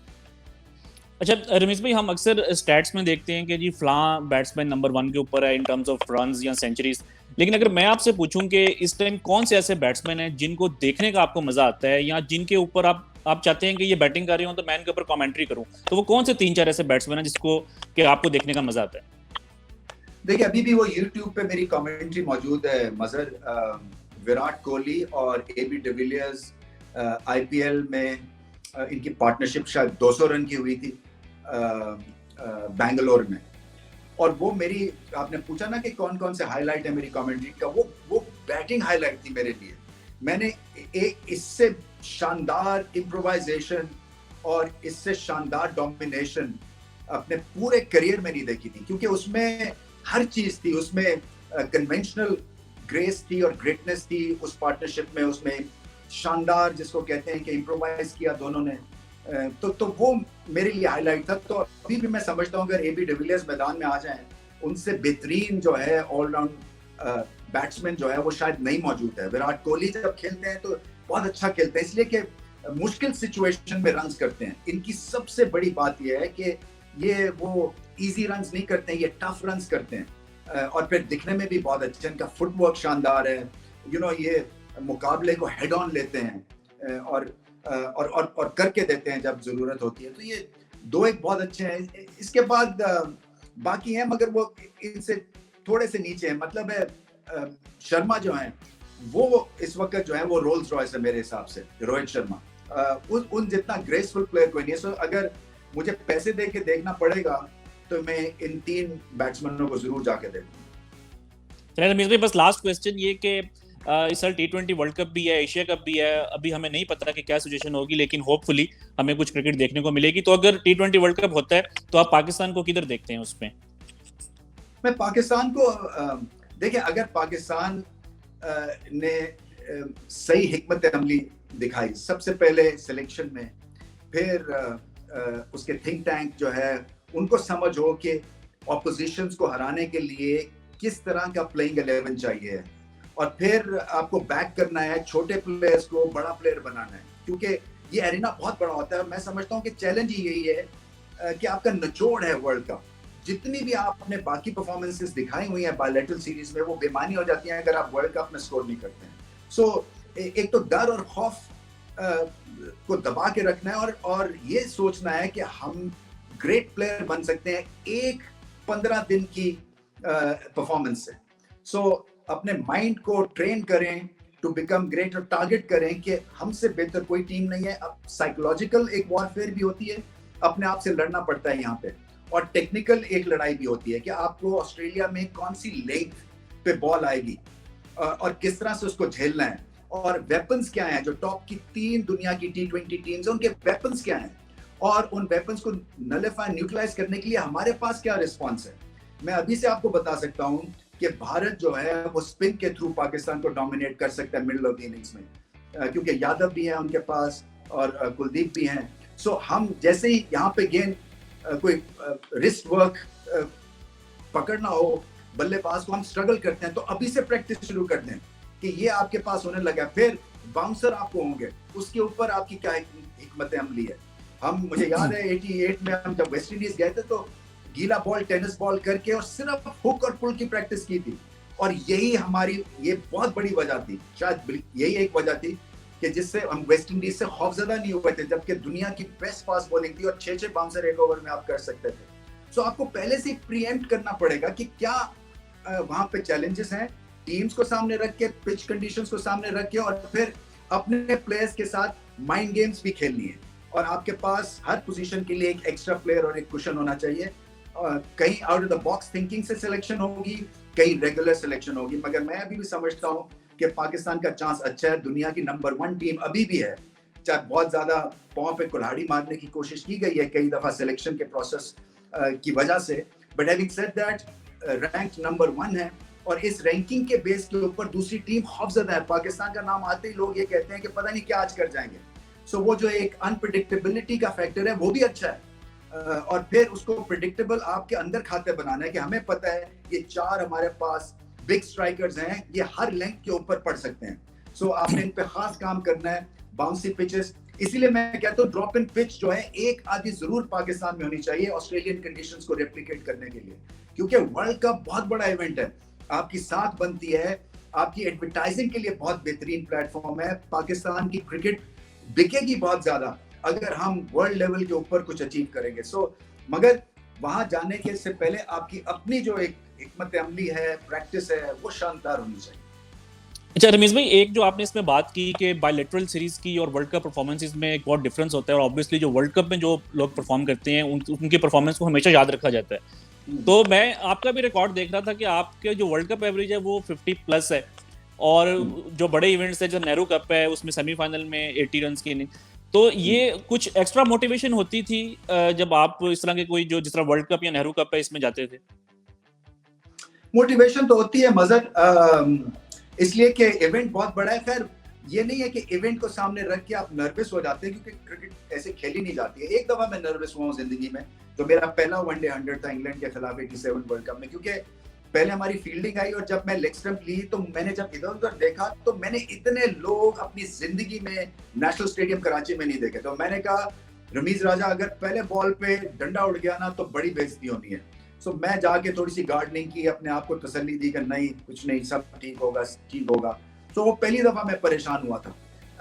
अच्छा रमेश भाई, हम अक्सर स्टैट्स में देखते हैं कि जी फलां बैट्समैन नंबर 1 के ऊपर है इन टर्म्स ऑफ रन्स या सेंचुरीज, लेकिन अगर मैं आपसे पूछूं कि इस टाइम कौन से ऐसे बैट्समैन हैं जिनको देखने का आपको मजा आता है या जिनके ऊपर आप चाहते हैं कि ये बैटिंग कर रहे हो तो मैं इनके ऊपर कमेंट्री करूं, तो वो कौन से 3-4 ऐसे बैट्समैन हैं जिसको कि आपको देखने का मजा आता है? देखिए अभी भी वो YouTube पे मेरी कमेंट्री मौजूद है मजर, विराट कोहली और AB डिविलियर्स IPL में इनकी पार्टनरशिप शायद 200 रन की हुई थी बैंगलोर में। और वो मेरी, आपने पूछा ना कि कौन कौन से हाईलाइट है मेरी कमेंट्री का, वो बैटिंग हाईलाइट थी मेरे लिए। मैंने एक इससे शानदार इम्प्रोवाइजेशन और इससे शानदार डोमिनेशन अपने पूरे करियर में नहीं देखी थी, क्योंकि उसमें हर चीज थी। उसमें कन्वेंशनल ग्रेस थी और ग्रेटनेस थी उस पार्टनरशिप में। उसमें शानदार जिसको कहते हैं कि इम्प्रोवाइज किया दोनों ने, तो वो मेरे लिए हाईलाइट था। तो अभी भी मैं समझता हूँ अगर AB डिविलियर्स मैदान में आ जाएं, उनसे बेहतरीन जो है ऑलराउंड बैट्समैन जो है वो शायद नहीं मौजूद है। विराट कोहली जब खेलते हैं तो बहुत अच्छा खेलते हैं, इसलिए कि मुश्किल सिचुएशन में रन्स करते हैं। इनकी सबसे बड़ी बात यह है कि ये वो इजी रन्स नहीं करते हैं, ये टफ रन्स करते हैं। और फिर दिखने में भी बहुत अच्छे, इनका फुटवर्क शानदार है। ये मुकाबले को हेड ऑन लेते हैं और करके देते हैं जब जरूरत होती है। तो ये दो एक बहुत अच्छे हैं। इसके बाद बाकी हैं मगर वो इनसे थोड़े से नीचे हैं। मतलब है शर्मा जो हैं वो इस वक्त जो है वो रोल्स रॉयस है मेरे हिसाब से, रोहित शर्मा। उन जितना ग्रेसफुल प्लेयर कोई नहीं है। सो अगर मुझे पैसे दे के देखना पड़ेगा तो मैं इन 3 बैट्समैनों को जरूर जाके देखूंगा। रमेश भाई, बस लास्ट क्वेश्चन ये कि इस साल T20 वर्ल्ड कप भी है, एशिया कप भी है, अभी हमें नहीं पता कि क्या सिचुएशन होगी, लेकिन होपफुली हमें कुछ क्रिकेट देखने को मिलेगी। तो अगर T20 वर्ल्ड कप होता है तो आप पाकिस्तान को किधर देखते हैं उसमें? मैं पाकिस्तान को देखिए, अगर पाकिस्तान ने सही हिकमत अमली दिखाई सबसे पहले सिलेक्शन में, फिर उसके थिंक टैंक जो है उनको समझ हो कि ऑपोजिशंस को हराने के लिए किस तरह का प्लेइंग 11 चाहिए, और फिर आपको बैक करना है, छोटे प्लेयर्स को बड़ा प्लेयर बनाना है, क्योंकि ये एरिना बहुत बड़ा होता है। मैं समझता हूँ कि चैलेंज ही यही है कि आपका निचोड़ है वर्ल्ड कप। जितनी भी आपने बाकी परफॉर्मेंसेस दिखाई हुई हैं बायलैटरल सीरीज में, वो बेमानी हो जाती हैं अगर आप वर्ल्ड कप में स्कोर नहीं करते हैं। सो एक तो डर और खौफ को दबा के रखना है, और ये सोचना है कि हम ग्रेट प्लेयर बन सकते हैं एक 15 दिन की परफॉर्मेंस से। सो अपने माइंड को ट्रेन करें टू बिकम ग्रेट, और टारगेट करें कि हमसे बेहतर कोई टीम नहीं है। अब साइकोलॉजिकल एक वॉरफेयर भी होती है, अपने आप से लड़ना पड़ता है यहाँ पे, और टेक्निकल एक लड़ाई भी होती है कि आपको ऑस्ट्रेलिया में कौन सी लेंथ पे बॉल आएगी और किस तरह से उसको झेलना है, और वेपन्स क्या हैं। जो टॉप की 3 दुनिया की T20 टीम्स हैं, उनके वेपन्स क्या हैं, और उन वेपन्स को नलिफाई, न्यूट्रलाइज करने के लिए हमारे पास क्या रिस्पॉन्स है। मैं अभी से आपको बता सकता हूँ कि भारत जो है वो स्पिन के थ्रू पाकिस्तान को डोमिनेट कर सकता है मिडिल ऑफ द इनिंग्स में, क्योंकि यादव भी है उनके पास और कुलदीप भी हैं। सो हम जैसे ही यहाँ पे गेंद कोई रिस्ट वर्क पकड़ना हो बल्लेबाज को, हम स्ट्रगल करते हैं, तो अभी से प्रैक्टिस शुरू कर दें कि ये आपके पास होने लगा। फिर बाउंसर आपको होंगे, उसके ऊपर आपकी क्या हिकमत अमली है। मुझे याद है 88 में हम जब वेस्ट इंडीज गए थे तो गीला बॉल, टेनिस बॉल करके और सिर्फ हुक और पुल की प्रैक्टिस की थी, और यही हमारी ये बहुत बड़ी वजह थी, शायद यही एक वजह थी कि जिससे हम वेस्ट इंडीज से खौफजदा नहीं हुए थे, जबकि दुनिया की बेस्ट फास्ट बॉलिंग थी और 6-6 बाउंसर एक ओवर में आप कर सकते थे। सो आपको पहले से प्रीएम्प्ट करना पड़ेगा कि क्या वहां पे चैलेंजेस हैं, टीम्स को सामने रख के, पिच कंडीशंस को सामने रख के, और फिर अपने प्लेयर्स के साथ माइंड गेम्स भी खेलनी है। और आपके पास हर पोजीशन के लिए एक एक्स्ट्रा प्लेयर और एक कुशन होना चाहिए। कहीं out of the box thinking से सिलेक्शन होगी, कहीं रेगुलर सिलेक्शन होगी, मगर मैं अभी भी समझता हूँ कि पाकिस्तान का चांस अच्छा है। दुनिया की नंबर 1 टीम अभी भी है, चाहे बहुत ज्यादा पांव पे कुल्हाड़ी मारने की कोशिश की गई है कई दफा सिलेक्शन के प्रोसेस की वजह से, but having said that rank number 1 है, और इस रैंकिंग के बेस के ऊपर दूसरी टीम खौफजदा है। पाकिस्तान का नाम आते ही लोग ये कहते हैं कि पता नहीं क्या आज कर जाएंगे। सो वो जो एक अनप्रिडिक्टेबिलिटी का फैक्टर है वो भी अच्छा है, और फिर उसको प्रिडिक्टेबल आपके अंदर खाते बनाना है कि हमें पता है ये 4 हमारे पास बिग स्ट्राइकर्स हैं, ये हर लेंथ के ऊपर पड़ सकते हैं। सो आपने इन पे खास काम करना है, बाउंसी पिचेस। इसीलिए मैं कहता हूँ ड्रॉप इन पिच जो है एक आधी जरूर पाकिस्तान में होनी चाहिए ऑस्ट्रेलियन कंडीशंस को रेप्लिकेट करने के लिए, क्योंकि वर्ल्ड कप बहुत बड़ा इवेंट है, आपकी साथ बनती है, आपकी एडवर्टाइजिंग के लिए बहुत बेहतरीन प्लेटफॉर्म है। पाकिस्तान की क्रिकेट बिकेगी बहुत ज्यादा अगर हम वर्ल्ड लेवल के ऊपर कुछ अचीव करेंगे। मगर वहां जाने के से पहले आपकी अपनी जो एक हिकमत अमली है, प्रैक्टिस है, वो शानदार होनी चाहिए। अच्छा रमीज भाई, एक जो आपने इसमें बात की कि बायलैटरल सीरीज की और वर्ल्ड कप परफॉर्मेंसेस में एक बहुत डिफरेंस होता है, और ऑब्वियसली जो वर्ल्ड कप में जो लोग परफॉर्म करते हैं उनकी परफॉर्मेंस को हमेशा याद रखा जाता है। तो मैं आपका भी रिकॉर्ड देख रहा था कि आपके जो वर्ल्ड कप एवरेज है वो 50+ है, और जो बड़े इवेंट्स है, जो नेहरू कप है, उसमें सेमीफाइनल में 80 रन की इनिंग। तो ये कुछ एक्स्ट्रा मोटिवेशन होती थी जब आप इस तरह के कोई जो जिस तरह वर्ल्ड कप या नेहरू कप है इसमें जाते थे? मोटिवेशन तो होती है मजर, इसलिए कि इवेंट बहुत बड़ा है। खैर ये नहीं है कि इवेंट को सामने रख के आप नर्वस हो जाते हैं, क्योंकि क्रिकेट ऐसे खेली नहीं जाती है। एक दफा मैं नर्वस हुआ हूँ जिंदगी में, तो मेरा पहला वनडे 100 था इंग्लैंड के खिलाफ 87 वर्ल्ड कप में, क्योंकि पहले हमारी फील्डिंग आई और जब मैं लेग स्टंप ली तो मैंने जब इधर उधर देखा तो मैंने इतने लोग अपनी जिंदगी में नेशनल स्टेडियम कराची में नहीं देखे। तो मैंने कहा रमीज राजा अगर पहले बॉल पे डंडा उड़ गया ना तो बड़ी बेइज्जती होनी है। सो मैं जाके थोड़ी सी गार्डनिंग की, अपने आप को तसल्ली दी कि नहीं कुछ नहीं, सब ठीक होगा ठीक होगा। सो वो पहली दफा मैं परेशान हुआ था,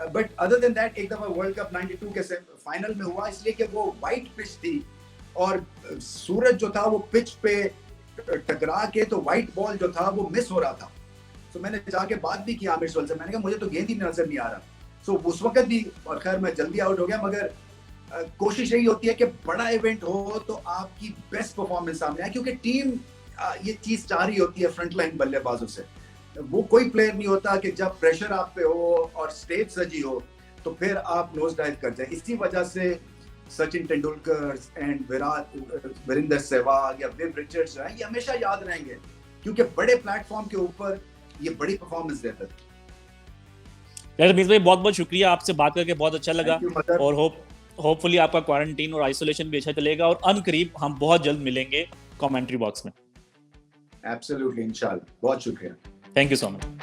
बट अदर देन दैट एक दफा वर्ल्ड कप 92 के फाइनल में हुआ, इसलिए कि वो वाइट पिच थी और सूरज जो था वो पिच पे टकरा के तो व्हाइट बॉल जो था वो मिस हो रहा था। तो मैंने जाके बात भी की आमिर सुहेल से, मैंने कहा मुझे तो गेंद ही नजर नहीं आ रहा। सो उस वक्त भी, और खैर मैं जल्दी आउट हो गया, मगर कोशिश यही होती है कि बड़ा इवेंट हो तो आपकी बेस्ट परफॉर्मेंस सामने आए, क्योंकि टीम ये चीज चाह रही होती है फ्रंट लाइन बल्लेबाजों से वो कोई प्लेयर नहीं होता कि जब प्रेशर आप पे हो और स्टेज सजी हो तो फिर आप नोज डाइव कर जाए। इसी वजह से सचिन तेंदुलकर एंड वीरेंद्र सहवाग या विव रिचर्ड्स जो है ये हमेशा याद रहेंगे, क्योंकि बड़े प्लेटफॉर्म के ऊपर ये बड़ी परफॉर्मेंस देते थे। रमीज भाई बहुत बहुत शुक्रिया, आपसे बात करके बहुत अच्छा लगा। Thank you, mother. और होपफुली आपका क्वारंटीन और आइसोलेशन भी अच्छा चलेगा और अनकरीब हम बहुत जल्द मिलेंगे कमेंट्री बॉक्स में। एब्सोल्युटली, इंशाल्लाह। बहुत शुक्रिया। Thank you so much.